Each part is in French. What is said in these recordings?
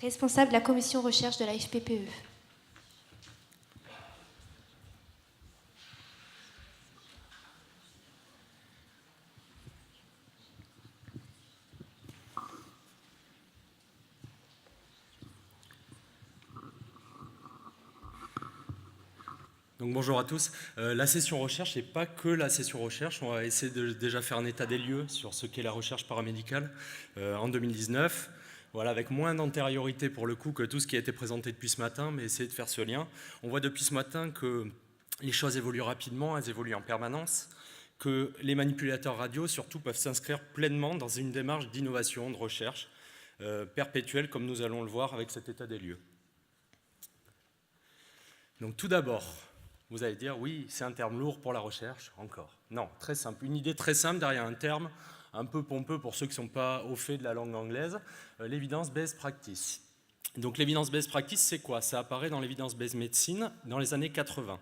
responsable de la commission recherche de la FPPE. Donc bonjour à tous. La session recherche n'est pas que la session recherche. On va essayer de déjà faire un état des lieux sur ce qu'est la recherche paramédicale en 2019. Voilà, avec moins d'antériorité pour le coup que tout ce qui a été présenté depuis ce matin, mais essayer de faire ce lien. On voit depuis ce matin que les choses évoluent rapidement, elles évoluent en permanence, que les manipulateurs radio surtout peuvent s'inscrire pleinement dans une démarche d'innovation, de recherche perpétuelle, comme nous allons le voir avec cet état des lieux. Donc tout d'abord, vous allez dire, oui, c'est un terme lourd pour la recherche, encore. Non, très simple. Une idée très simple derrière un terme un peu pompeux pour ceux qui ne sont pas au fait de la langue anglaise, l'evidence-based practice. Donc l'evidence-based practice, c'est quoi? Ça apparaît dans l'evidence-based medicine dans les années 80.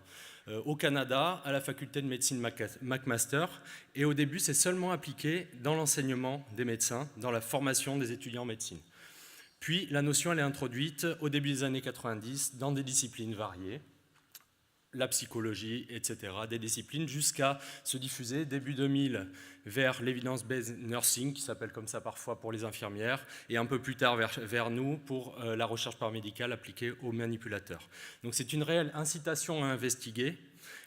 Au Canada, à la faculté de médecine McMaster, et au début, c'est seulement appliqué dans l'enseignement des médecins, dans la formation des étudiants en médecine. Puis la notion, elle est introduite au début des années 90 dans des disciplines variées, la psychologie, etc., des disciplines, jusqu'à se diffuser début 2000 vers l'evidence-based nursing, qui s'appelle comme ça parfois pour les infirmières, et un peu plus tard vers nous pour la recherche paramédicale appliquée aux manipulateurs. Donc c'est une réelle incitation à investiguer.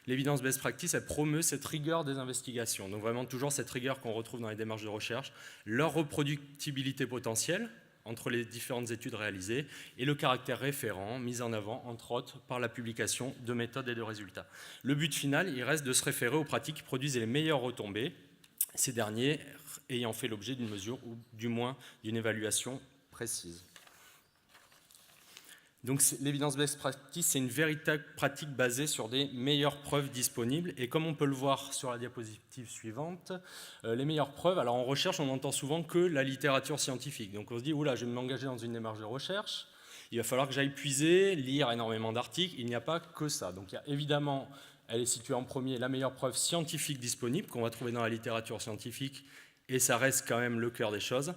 L'evidence-based practice, elle promeut cette rigueur des investigations, donc vraiment toujours cette rigueur qu'on retrouve dans les démarches de recherche, leur reproductibilité potentielle, entre les différentes études réalisées et le caractère référent mis en avant, entre autres, par la publication de méthodes et de résultats. Le but final, il reste de se référer aux pratiques qui produisent les meilleures retombées, ces derniers ayant fait l'objet d'une mesure ou du moins d'une évaluation précise. Donc l'evidence-based practice, c'est une véritable pratique basée sur des meilleures preuves disponibles. Et comme on peut le voir sur la diapositive suivante, les meilleures preuves, alors en recherche, on entend souvent que la littérature scientifique. Donc on se dit, oula, je vais m'engager dans une démarche de recherche, il va falloir que j'aille puiser, lire énormément d'articles, il n'y a pas que ça. Donc il y a évidemment, elle est située en premier, la meilleure preuve scientifique disponible qu'on va trouver dans la littérature scientifique, et ça reste quand même le cœur des choses.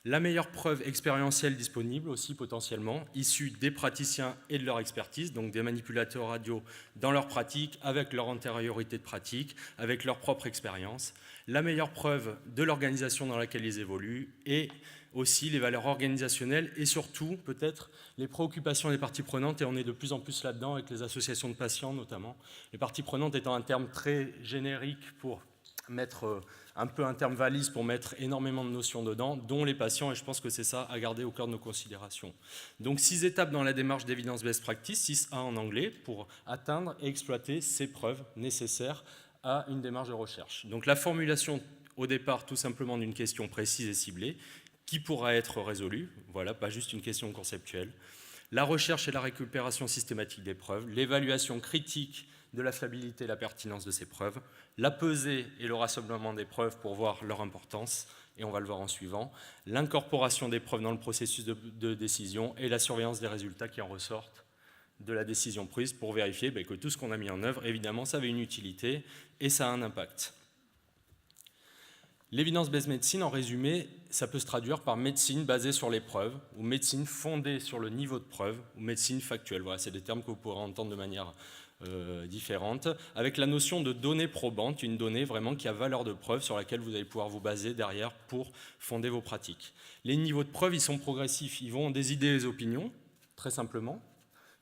La meilleure preuve expérientielle disponible aussi potentiellement, issue des praticiens et de leur expertise, donc des manipulateurs radio dans leur pratique, avec leur antériorité de pratique, avec leur propre expérience. La meilleure preuve de l'organisation dans laquelle ils évoluent et aussi les valeurs organisationnelles et surtout peut-être les préoccupations des parties prenantes, et on est de plus en plus là-dedans avec les associations de patients notamment. Les parties prenantes étant un terme très générique pour mettre un peu un terme valise pour mettre énormément de notions dedans, dont les patients, et je pense que c'est ça à garder au cœur de nos considérations. Donc 6 étapes dans la démarche d'evidence-based practice, 6A en anglais, pour atteindre et exploiter ces preuves nécessaires à une démarche de recherche. Donc la formulation au départ tout simplement d'une question précise et ciblée, qui pourra être résolue, voilà, pas juste une question conceptuelle. La recherche et la récupération systématique des preuves, l'évaluation critique de la fiabilité et la pertinence de ces preuves, la pesée et le rassemblement des preuves pour voir leur importance, et on va le voir en suivant, l'incorporation des preuves dans le processus de décision et la surveillance des résultats qui en ressortent de la décision prise pour vérifier que tout ce qu'on a mis en œuvre, évidemment, ça avait une utilité et ça a un impact. L'évidence-based medicine, en résumé, ça peut se traduire par médecine basée sur les preuves, ou médecine fondée sur le niveau de preuve, ou médecine factuelle. Voilà, c'est des termes que vous pourrez entendre de manière différente, avec la notion de donnée probante, une donnée vraiment qui a valeur de preuve sur laquelle vous allez pouvoir vous baser derrière pour fonder vos pratiques. Les niveaux de preuve, ils sont progressifs, ils vont des idées et des opinions, très simplement,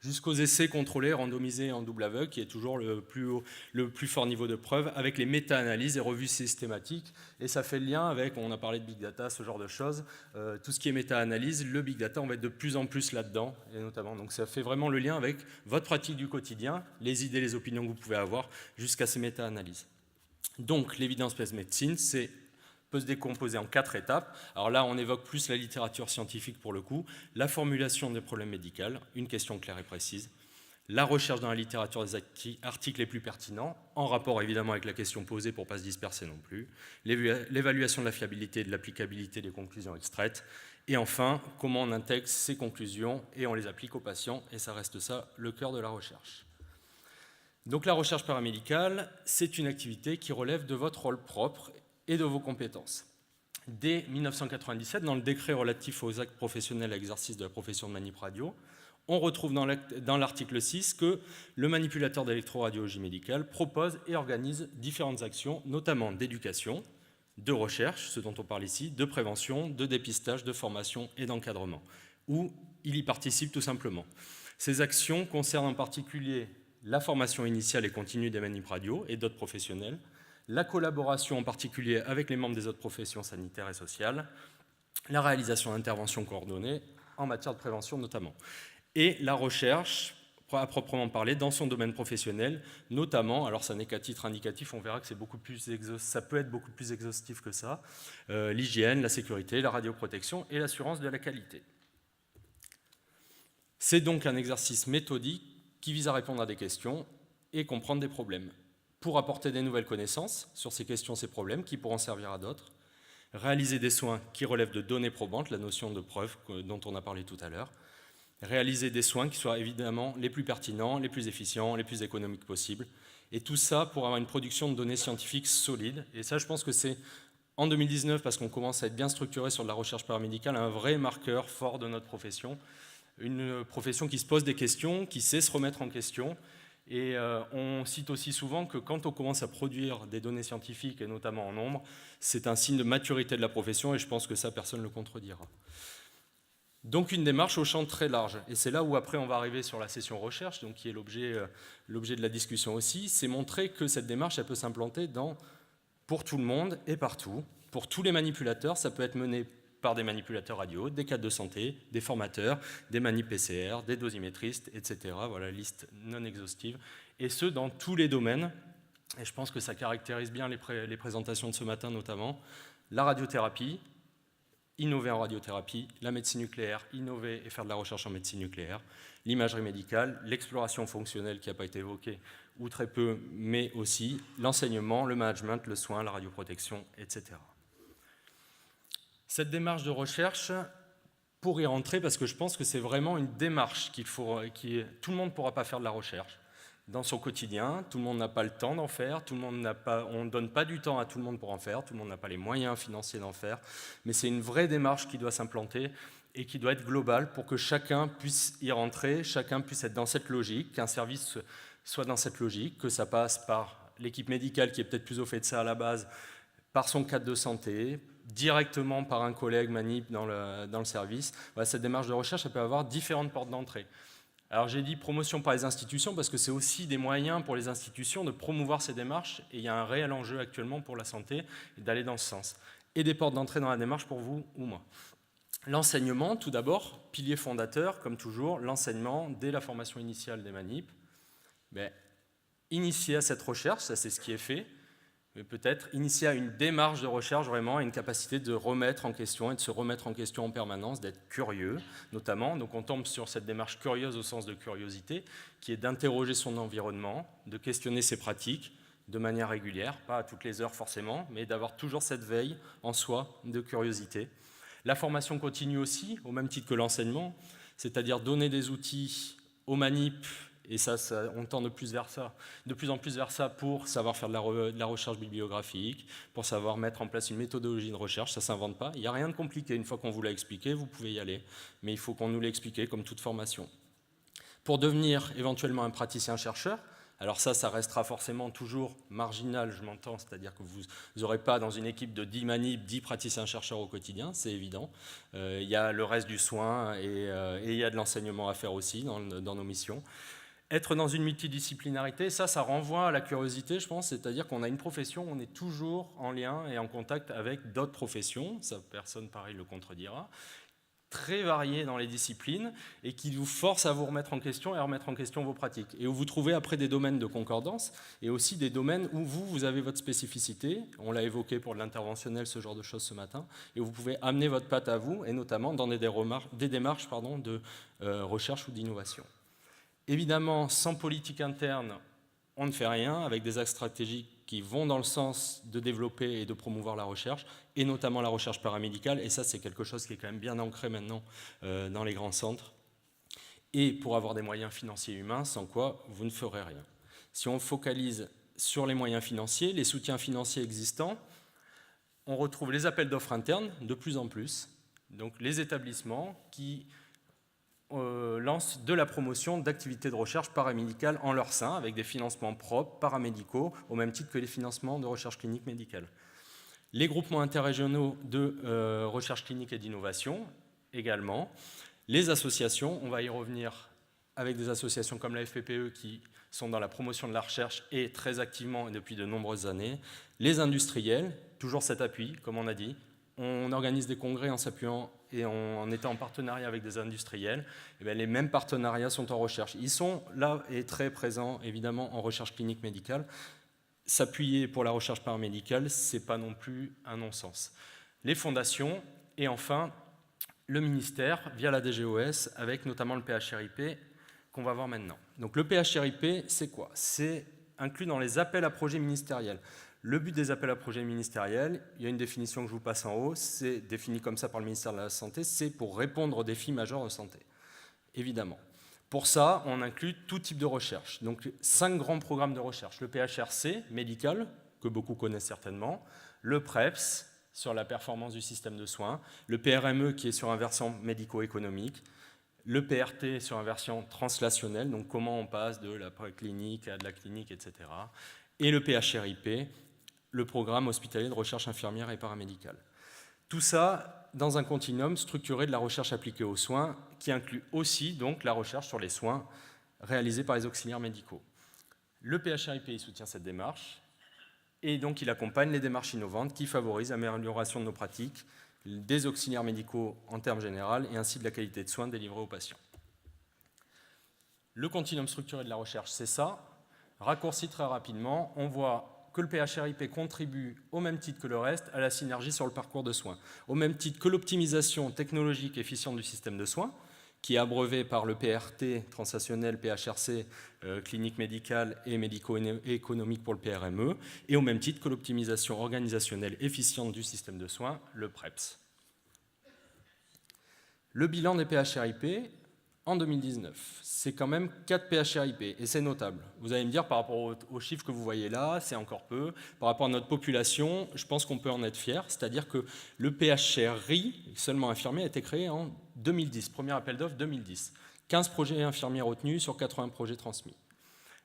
jusqu'aux essais contrôlés, randomisés en double aveugle, qui est toujours le plus fort niveau de preuve, avec les méta-analyses et revues systématiques. Et ça fait le lien avec, on a parlé de big data, ce genre de choses, tout ce qui est méta-analyse, le big data, on va être de plus en plus là-dedans, et notamment. Donc ça fait vraiment le lien avec votre pratique du quotidien, les idées, les opinions que vous pouvez avoir, jusqu'à ces méta-analyses. Donc l'évidence-based medicine, peut se décomposer en 4 étapes. Alors là, on évoque plus la littérature scientifique pour le coup, la formulation des problèmes médicaux, une question claire et précise, la recherche dans la littérature des articles les plus pertinents, en rapport évidemment avec la question posée pour ne pas se disperser non plus, l'évaluation de la fiabilité et de l'applicabilité des conclusions extraites, et enfin, comment on intègre ces conclusions et on les applique aux patients, et ça reste ça le cœur de la recherche. Donc la recherche paramédicale, c'est une activité qui relève de votre rôle propre et de vos compétences. dès 1997, dans le décret relatif aux actes professionnels à l'exercice de la profession de manip radio, on retrouve dans l'article 6 que le manipulateur d'électroradiologie médicale propose et organise différentes actions, notamment d'éducation, de recherche, ce dont on parle ici, de prévention, de dépistage, de formation et d'encadrement, où il y participe tout simplement. Ces actions concernent en particulier la formation initiale et continue des manip radio et d'autres professionnels, la collaboration en particulier avec les membres des autres professions sanitaires et sociales, la réalisation d'interventions coordonnées en matière de prévention notamment, et la recherche à proprement parler dans son domaine professionnel, notamment, alors ça n'est qu'à titre indicatif, on verra que ça peut être beaucoup plus exhaustif que ça, l'hygiène, la sécurité, la radioprotection et l'assurance de la qualité. C'est donc un exercice méthodique qui vise à répondre à des questions et comprendre des problèmes, pour apporter des nouvelles connaissances sur ces questions, ces problèmes, qui pourront servir à d'autres, réaliser des soins qui relèvent de données probantes, la notion de preuve dont on a parlé tout à l'heure, réaliser des soins qui soient évidemment les plus pertinents, les plus efficients, les plus économiques possibles, et tout ça pour avoir une production de données scientifiques solides. Et ça, je pense que c'est, en 2019, parce qu'on commence à être bien structuré sur de la recherche paramédicale, un vrai marqueur fort de notre profession, une profession qui se pose des questions, qui sait se remettre en question. Et on cite aussi souvent que quand on commence à produire des données scientifiques, et notamment en nombre, c'est un signe de maturité de la profession, et je pense que ça, personne ne le contredira. Donc une démarche au champ très large, et c'est là où après on va arriver sur la session recherche, donc qui est l'objet de la discussion aussi, c'est montrer que cette démarche, elle peut s'implanter pour tout le monde et partout. Pour tous les manipulateurs, ça peut être mené par des manipulateurs radio, des cadres de santé, des formateurs, des manip PCR, des dosimétristes, etc. Voilà, liste non exhaustive, et ce dans tous les domaines, et je pense que ça caractérise bien les présentations de ce matin notamment, la radiothérapie, innover en radiothérapie, la médecine nucléaire, innover et faire de la recherche en médecine nucléaire, l'imagerie médicale, l'exploration fonctionnelle qui n'a pas été évoquée, ou très peu, mais aussi l'enseignement, le management, le soin, la radioprotection, etc. Cette démarche de recherche, pour y rentrer, parce que je pense que c'est vraiment une démarche tout le monde ne pourra pas faire de la recherche dans son quotidien, tout le monde n'a pas le temps d'en faire, on ne donne pas du temps à tout le monde pour en faire, tout le monde n'a pas les moyens financiers d'en faire, mais c'est une vraie démarche qui doit s'implanter et qui doit être globale pour que chacun puisse y rentrer, chacun puisse être dans cette logique, qu'un service soit dans cette logique, que ça passe par l'équipe médicale qui est peut-être plus au fait de ça à la base, par son cadre de santé, directement par un collègue manip dans le service. Voilà, cette démarche de recherche, elle peut avoir différentes portes d'entrée. Alors j'ai dit promotion par les institutions parce que c'est aussi des moyens pour les institutions de promouvoir ces démarches et il y a un réel enjeu actuellement pour la santé d'aller dans ce sens. Et des portes d'entrée dans la démarche pour vous ou moi. L'enseignement, tout d'abord, pilier fondateur, comme toujours, l'enseignement dès la formation initiale des manips. Initier à cette recherche, ça c'est ce qui est fait, mais peut-être initier à une démarche de recherche vraiment, une capacité de remettre en question et de se remettre en question en permanence, d'être curieux notamment. Donc on tombe sur cette démarche curieuse au sens de curiosité, qui est d'interroger son environnement, de questionner ses pratiques de manière régulière, pas à toutes les heures forcément, mais d'avoir toujours cette veille en soi de curiosité. La formation continue aussi, au même titre que l'enseignement, c'est-à-dire donner des outils aux manips. Et ça, on tend de plus en plus vers ça pour savoir faire de la recherche bibliographique, pour savoir mettre en place une méthodologie de recherche, ça ne s'invente pas. Il n'y a rien de compliqué, une fois qu'on vous l'a expliqué, vous pouvez y aller, mais il faut qu'on nous l'explique comme toute formation. Pour devenir éventuellement un praticien-chercheur, alors ça restera forcément toujours marginal, je m'entends, c'est-à-dire que vous n'aurez pas dans une équipe de 10 manips, 10 praticiens-chercheurs au quotidien, c'est évident. Il y a le reste du soin et il y a de l'enseignement à faire aussi dans nos missions. Être dans une multidisciplinarité, ça renvoie à la curiosité, je pense, c'est-à-dire qu'on a une profession, on est toujours en lien et en contact avec d'autres professions, ça personne pareil le contredira, très variées dans les disciplines et qui vous forcent à vous remettre en question et à remettre en question vos pratiques. Et où vous trouvez après des domaines de concordance et aussi des domaines où vous avez votre spécificité, on l'a évoqué pour l'interventionnel, ce genre de choses ce matin, et où vous pouvez amener votre patte à vous, et notamment dans des démarches de recherche ou d'innovation. Évidemment, sans politique interne, on ne fait rien, avec des axes stratégiques qui vont dans le sens de développer et de promouvoir la recherche, et notamment la recherche paramédicale, et ça c'est quelque chose qui est quand même bien ancré maintenant dans les grands centres. Et pour avoir des moyens financiers et humains, sans quoi vous ne ferez rien. Si on focalise sur les moyens financiers, les soutiens financiers existants, on retrouve les appels d'offres internes de plus en plus, donc les établissements qui lancent de la promotion d'activités de recherche paramédicale en leur sein, avec des financements propres, paramédicaux, au même titre que les financements de recherche clinique médicale. Les groupements interrégionaux de recherche clinique et d'innovation, également. Les associations, on va y revenir avec des associations comme la FPPE qui sont dans la promotion de la recherche et très activement et depuis de nombreuses années. Les industriels, toujours cet appui, comme on a dit. On organise des congrès en s'appuyant et en étant en partenariat avec des industriels. Et bien, les mêmes partenariats sont en recherche. Ils sont là et très présents, évidemment, en recherche clinique médicale. S'appuyer pour la recherche paramédicale, ce n'est pas non plus un non-sens. Les fondations et enfin le ministère via la DGOS avec notamment le PHRIP qu'on va voir maintenant. Donc le PHRIP, c'est quoi? C'est inclus dans les appels à projets ministériels. Le but des appels à projets ministériels, il y a une définition que je vous passe en haut, c'est défini comme ça par le ministère de la Santé, c'est pour répondre aux défis majeurs de santé, évidemment. Pour ça, on inclut tout type de recherche. Donc 5 grands programmes de recherche. Le PHRC, médical, que beaucoup connaissent certainement, le PREPS, sur la performance du système de soins, le PRME, qui est sur un versant médico-économique, le PRT sur un versant translationnel, donc comment on passe de la préclinique à de la clinique, etc. Et le PHRIP, le programme hospitalier de recherche infirmière et paramédicale. Tout ça dans un continuum structuré de la recherche appliquée aux soins, qui inclut aussi donc la recherche sur les soins réalisés par les auxiliaires médicaux. Le PHRIP il soutient cette démarche, et donc il accompagne les démarches innovantes qui favorisent l'amélioration de nos pratiques, des auxiliaires médicaux en termes généraux, et ainsi de la qualité de soins délivrés aux patients. Le continuum structuré de la recherche, c'est ça. Raccourci très rapidement, on voit que le PHRIP contribue au même titre que le reste à la synergie sur le parcours de soins, au même titre que l'optimisation technologique efficiente du système de soins, qui est abreuvé par le PRT translationnel, PHRC, clinique médicale et médico-économique pour le PRME, et au même titre que l'optimisation organisationnelle efficiente du système de soins, le PREPS. Le bilan des PHRIP en 2019, c'est quand même 4 PHRIP, et c'est notable. Vous allez me dire, par rapport aux chiffres que vous voyez là, c'est encore peu. Par rapport à notre population, je pense qu'on peut en être fier, c'est-à-dire que le PHRI, seulement infirmier, a été créé en 2010, premier appel d'offres 2010. 15 projets infirmiers retenus sur 80 projets transmis.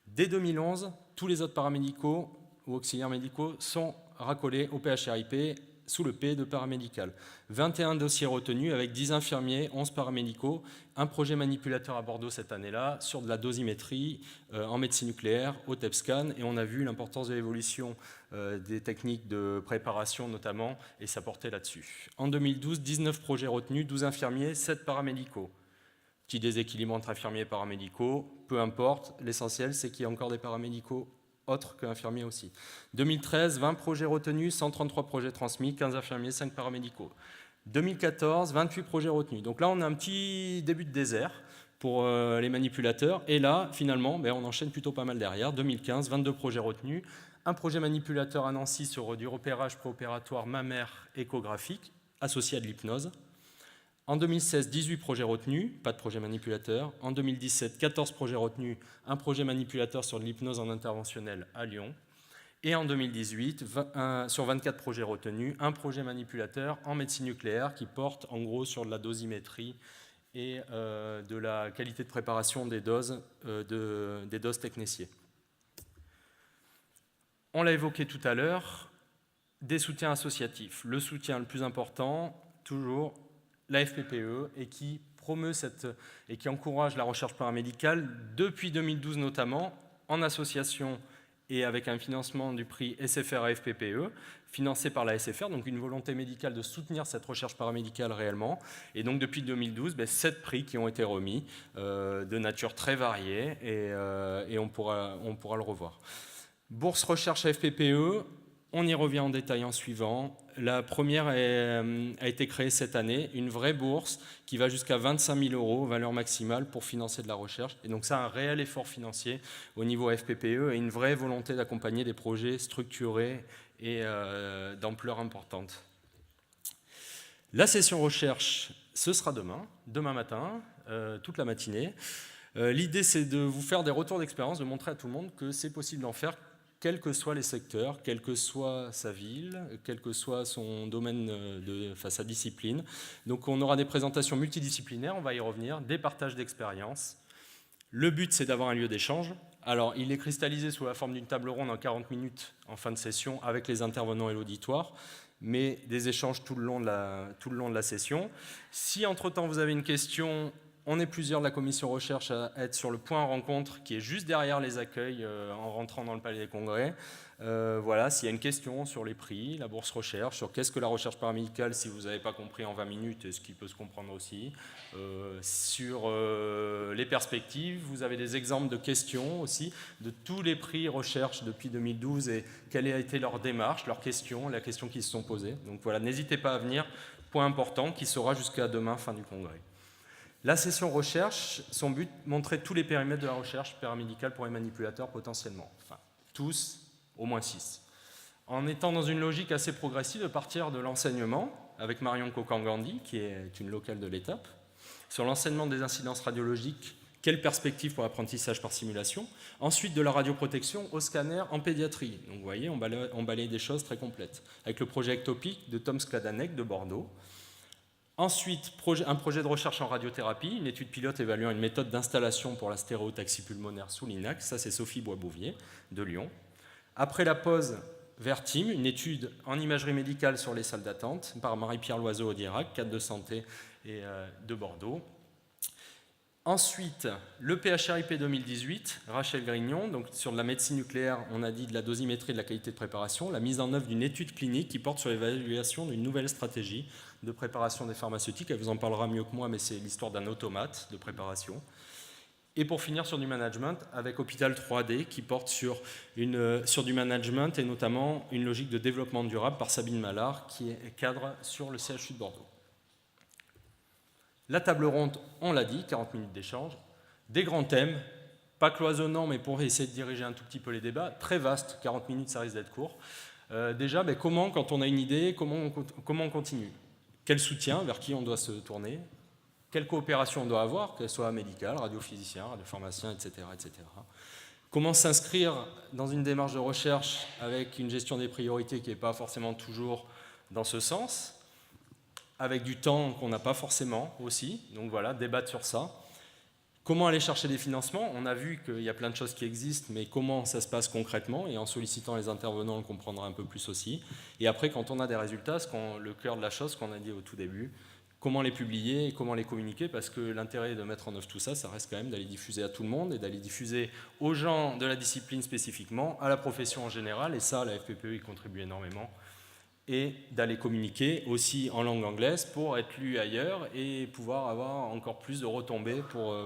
Dès 2011, tous les autres paramédicaux ou auxiliaires médicaux sont racolés au PHRIP sous le P de paramédical. 21 dossiers retenus avec 10 infirmiers, 11 paramédicaux, un projet manipulateur à Bordeaux cette année-là sur de la dosimétrie en médecine nucléaire, au TEPSCAN, et on a vu l'importance de l'évolution des techniques de préparation notamment, et ça portait là-dessus. En 2012, 19 projets retenus, 12 infirmiers, 7 paramédicaux. Petit déséquilibre entre infirmiers et paramédicaux, peu importe, l'essentiel c'est qu'il y a encore des paramédicaux autres qu'infirmiers aussi. 2013, 20 projets retenus, 133 projets transmis, 15 infirmiers, 5 paramédicaux. 2014, 28 projets retenus. Donc là, on a un petit début de désert pour les manipulateurs. Et là, finalement, on enchaîne plutôt pas mal derrière. 2015, 22 projets retenus. Un projet manipulateur à Nancy sur du repérage préopératoire mammaire échographique associé à de l'hypnose. En 2016, 18 projets retenus, pas de projet manipulateur. En 2017, 14 projets retenus, un projet manipulateur sur de l'hypnose en interventionnel à Lyon. Et en 2018, sur 24 projets retenus, un projet manipulateur en médecine nucléaire qui porte en gros sur de la dosimétrie et de la qualité de préparation des doses technéciées. On l'a évoqué tout à l'heure, des soutiens associatifs. Le soutien le plus important, toujours, la FPPE, et qui promeut et qui encourage la recherche paramédicale depuis 2012 notamment, en association et avec un financement du prix SFR à FPPE, financé par la SFR, donc une volonté médicale de soutenir cette recherche paramédicale réellement. Et donc depuis 2012, 7 prix qui ont été remis, de nature très variée, et on pourra le revoir. Bourse recherche à FPPE, on y revient en détail en suivant. La première a été créée cette année, une vraie bourse qui va jusqu'à 25 000 €, valeur maximale, pour financer de la recherche. Et donc ça, un réel effort financier au niveau FPPE et une vraie volonté d'accompagner des projets structurés et d'ampleur importante. La session recherche, ce sera demain matin, toute la matinée. L'idée, c'est de vous faire des retours d'expérience, de montrer à tout le monde que c'est possible d'en faire quels que soient les secteurs, quelle que soit sa ville, quel que soit son domaine, sa discipline. Donc on aura des présentations multidisciplinaires, on va y revenir, des partages d'expériences. Le but, c'est d'avoir un lieu d'échange. Alors, il est cristallisé sous la forme d'une table ronde en 40 minutes en fin de session avec les intervenants et l'auditoire, mais des échanges tout le long de la session. Si entre-temps vous avez une question, on est plusieurs de la commission recherche à être sur le point rencontre qui est juste derrière les accueils en rentrant dans le palais des congrès. Voilà, s'il y a une question sur les prix, la bourse recherche, sur qu'est-ce que la recherche paramédicale si vous n'avez pas compris en 20 minutes, et ce qui peut se comprendre aussi, sur les perspectives, vous avez des exemples de questions aussi, de tous les prix recherche depuis 2012 et quelle a été leur démarche, leurs questions, la question qui se sont posées. Donc voilà, n'hésitez pas à venir, point important qui sera jusqu'à demain, fin du congrès. La session recherche, son but, montrer tous les périmètres de la recherche paramédicale pour les manipulateurs potentiellement. Enfin, tous, au moins 6. En étant dans une logique assez progressive de partir de l'enseignement, avec Marion Kokangandi, qui est une locale de l'étape, sur l'enseignement des incidences radiologiques, quelle perspective pour l'apprentissage par simulation, ensuite de la radioprotection au scanner en pédiatrie. Donc vous voyez, on balaye des choses très complètes, avec le projet Ectopic de Tom Skladanek de Bordeaux. Ensuite, un projet de recherche en radiothérapie, une étude pilote évaluant une méthode d'installation pour la stéréotaxie pulmonaire sous l'INAC, ça c'est Sophie Boisbouvier de Lyon. Après la pause, Vertim, une étude en imagerie médicale sur les salles d'attente par Marie-Pierre Loiseau-Audierac, cadre de santé de Bordeaux. Ensuite, le PHRIP 2018, Rachel Grignon, donc sur de la médecine nucléaire, on a dit de la dosimétrie et de la qualité de préparation, la mise en œuvre d'une étude clinique qui porte sur l'évaluation d'une nouvelle stratégie de préparation des pharmaceutiques. Elle vous en parlera mieux que moi, mais c'est l'histoire d'un automate de préparation. Et pour finir sur du management, avec Hôpital 3D, qui porte sur du management et notamment une logique de développement durable par Sabine Mallard, qui est cadre sur le CHU de Bordeaux. La table ronde, on l'a dit, 40 minutes d'échange, des grands thèmes, pas cloisonnants, mais pour essayer de diriger un tout petit peu les débats, très vaste, 40 minutes, ça risque d'être court. Déjà, comment, quand on a une idée, comment on continue? Quel soutien, vers qui on doit se tourner? Quelle coopération on doit avoir, qu'elle soit médicale, radiophysicien, radiopharmacien, etc., etc. Comment s'inscrire dans une démarche de recherche avec une gestion des priorités qui n'est pas forcément toujours dans ce sens, avec du temps qu'on n'a pas forcément aussi, donc voilà, débattre sur ça. Comment aller chercher des financements? On a vu qu'il y a plein de choses qui existent, mais comment ça se passe concrètement? Et en sollicitant les intervenants, on le comprendra un peu plus aussi. Et après, quand on a des résultats, le cœur de la chose qu'on a dit au tout début, comment les publier et comment les communiquer, parce que l'intérêt de mettre en œuvre tout ça, ça reste quand même d'aller diffuser à tout le monde et d'aller diffuser aux gens de la discipline spécifiquement, à la profession en général, et ça, la FPPE y contribue énormément, et d'aller communiquer aussi en langue anglaise pour être lu ailleurs et pouvoir avoir encore plus de retombées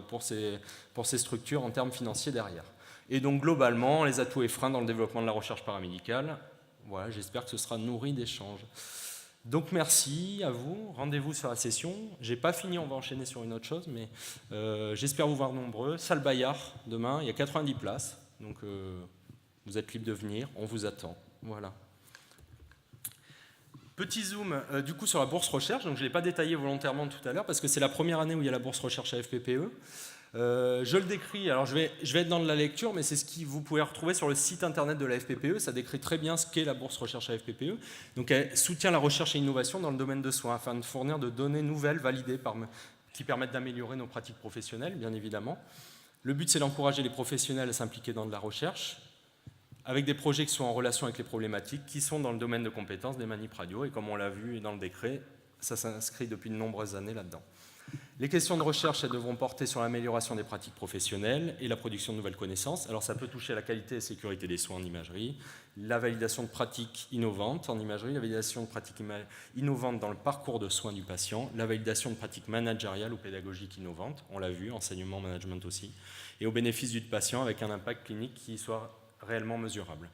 pour ces structures en termes financiers derrière. Et donc globalement, les atouts et freins dans le développement de la recherche paramédicale, voilà, j'espère que ce sera nourri d'échanges. Donc merci à vous, rendez-vous sur la session. J'ai pas fini, on va enchaîner sur une autre chose, mais j'espère vous voir nombreux. Salle Bayard, demain, il y a 90 places, donc vous êtes libre de venir, on vous attend. Voilà. Petit zoom du coup sur la bourse recherche, donc je ne l'ai pas détaillé volontairement tout à l'heure parce que c'est la première année où il y a la bourse recherche à FPPE. Je le décris, alors je vais être dans de la lecture, mais c'est ce que vous pouvez retrouver sur le site internet de la FPPE, ça décrit très bien ce qu'est la bourse recherche à FPPE. Donc elle soutient la recherche et l'innovation dans le domaine de soins afin de fournir de données nouvelles validées qui permettent d'améliorer nos pratiques professionnelles, bien évidemment. Le but c'est d'encourager les professionnels à s'impliquer dans de la recherche, avec des projets qui sont en relation avec les problématiques, qui sont dans le domaine de compétences des manip radio, et comme on l'a vu dans le décret, ça s'inscrit depuis de nombreuses années là-dedans. Les questions de recherche, elles devront porter sur l'amélioration des pratiques professionnelles et la production de nouvelles connaissances. Alors ça peut toucher la qualité et la sécurité des soins en imagerie, la validation de pratiques innovantes en imagerie, la validation de pratiques innovantes dans le parcours de soins du patient, la validation de pratiques managériales ou pédagogiques innovantes, on l'a vu, enseignement, management aussi, et au bénéfice du patient avec un impact clinique qui soit réellement mesurable.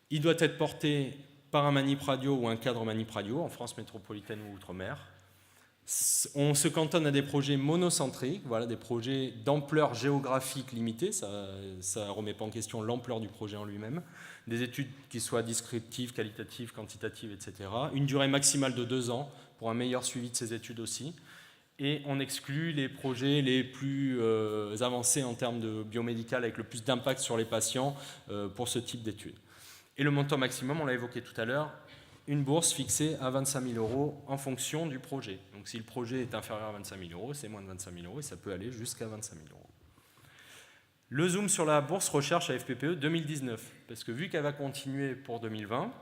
Il doit être porté par un manip radio ou un cadre manip radio en France métropolitaine ou outre-mer. On se cantonne à des projets monocentriques, voilà, des projets d'ampleur géographique limitée, ça ne remet pas en question l'ampleur du projet en lui-même, des études qui soient descriptives, qualitatives, quantitatives, etc. Une durée maximale de 2 ans pour un meilleur suivi de ces études aussi, Et on exclut les projets les plus avancés en termes de biomédical avec le plus d'impact sur les patients pour ce type d'études. Et le montant maximum, on l'a évoqué tout à l'heure, une bourse fixée à 25 000 € en fonction du projet. Donc si le projet est inférieur à 25 000 €, c'est moins de 25 000 € et ça peut aller jusqu'à 25 000 €. Le zoom sur la bourse recherche à FPPE 2019, parce que vu qu'elle va continuer pour 2020,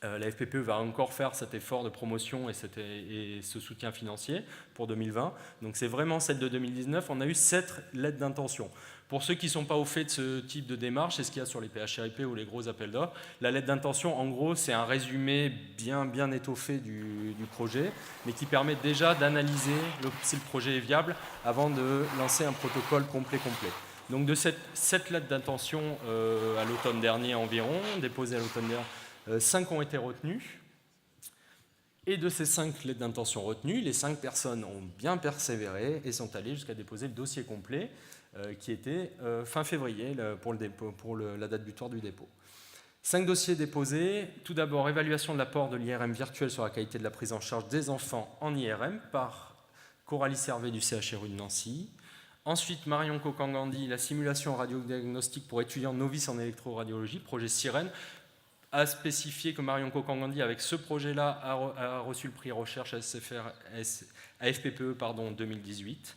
la FPPE va encore faire cet effort de promotion et ce soutien financier pour 2020. Donc c'est vraiment celle de 2019. On a eu 7 lettres d'intention. Pour ceux qui ne sont pas au fait de ce type de démarche, c'est ce qu'il y a sur les PHRIP ou les gros appels d'offres. La lettre d'intention, en gros, c'est un résumé bien étoffé du projet, mais qui permet déjà d'analyser si le projet est viable avant de lancer un protocole complet. Donc de cette lettre d'intention à l'automne dernier environ, déposée à l'automne dernier, 5 ont été retenus, et de ces 5 lettres d'intention retenues, les 5 personnes ont bien persévéré et sont allées jusqu'à déposer le dossier complet, qui était fin février pour la date butoir du dépôt. 5 dossiers déposés. Tout d'abord, évaluation de l'apport de l'IRM virtuel sur la qualité de la prise en charge des enfants en IRM par Coralie Servet du CHRU de Nancy. Ensuite, Marion Kokangandi, la simulation radiodiagnostique pour étudiants novices en électroradiologie, projet Sirène, a spécifié que Marion Kokangandi, avec ce projet-là, a reçu le prix recherche à FPPE 2018.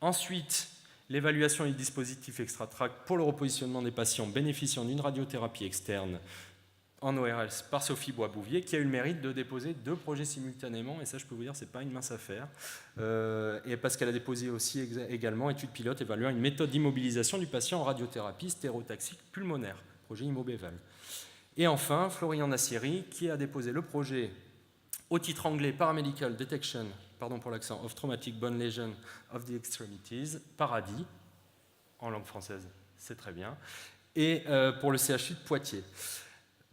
Ensuite, l'évaluation du dispositif extra-tract pour le repositionnement des patients bénéficiant d'une radiothérapie externe en ORL par Sophie Bois-Bouvier, qui a eu le mérite de déposer 2 projets simultanément, et ça je peux vous dire, c'est pas une mince affaire, et parce qu'elle a déposé aussi également étude pilote évaluant une méthode d'immobilisation du patient en radiothérapie stéréotaxique pulmonaire, projet IMOBEVAL. Et enfin, Florian Nassiri, qui a déposé le projet au titre anglais Paramedical Detection, pardon pour l'accent, of Traumatic Bone Lesion of the Extremities, Paradis, en langue française, c'est très bien, et pour le CHU de Poitiers.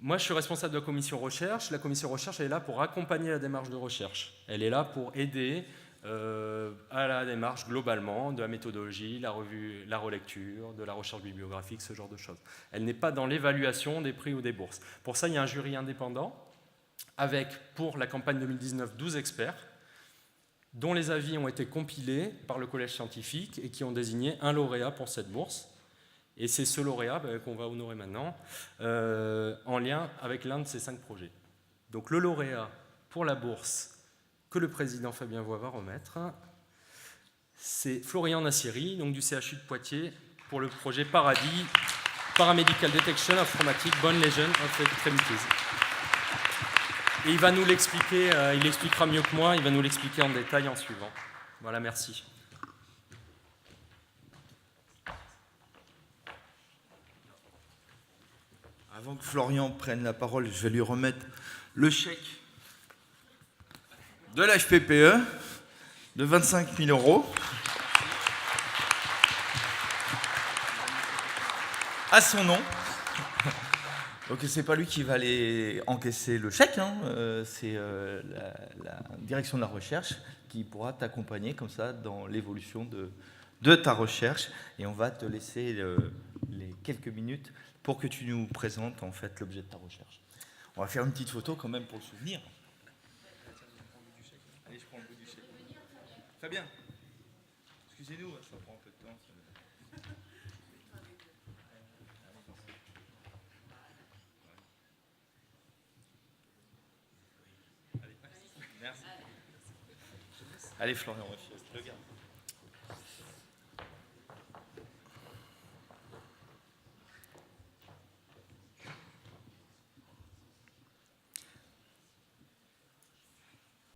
Moi, je suis responsable de la commission recherche. La commission recherche, elle est là pour accompagner la démarche de recherche. Elle est là pour aider à la démarche globalement, de la méthodologie, la relecture, de la recherche bibliographique, ce genre de choses. Elle n'est pas dans l'évaluation des prix ou des bourses. Pour ça, il y a un jury indépendant avec, pour la campagne 2019, 12 experts dont les avis ont été compilés par le collège scientifique et qui ont désigné un lauréat pour cette bourse. Et c'est ce lauréat qu'on va honorer maintenant, en lien avec l'un de ces 5 projets. Donc le lauréat pour la bourse que le président Fabien Voix va remettre, c'est Florian Nassiri, donc du CHU de Poitiers, pour le projet Paradis, Paramedical Detection of Traumatic Bone Lesion of Extremities. Et il va nous l'expliquer, il l'expliquera mieux que moi, il va nous l'expliquer en détail en suivant. Voilà, merci. Avant que Florian prenne la parole, je vais lui remettre le chèque de la FPPE de 25 000 € à son nom. Donc c'est pas lui qui va aller encaisser le chèque, hein. C'est la direction de la recherche qui pourra t'accompagner comme ça dans l'évolution de ta recherche. Et on va te laisser les quelques minutes pour que tu nous présentes en fait l'objet de ta recherche. On va faire une petite photo quand même pour le souvenir. Allez, je prends le bout du chèque. Très bien. Excusez-nous, ça prend un peu de temps. Allez, merci. Allez, Florian, regarde.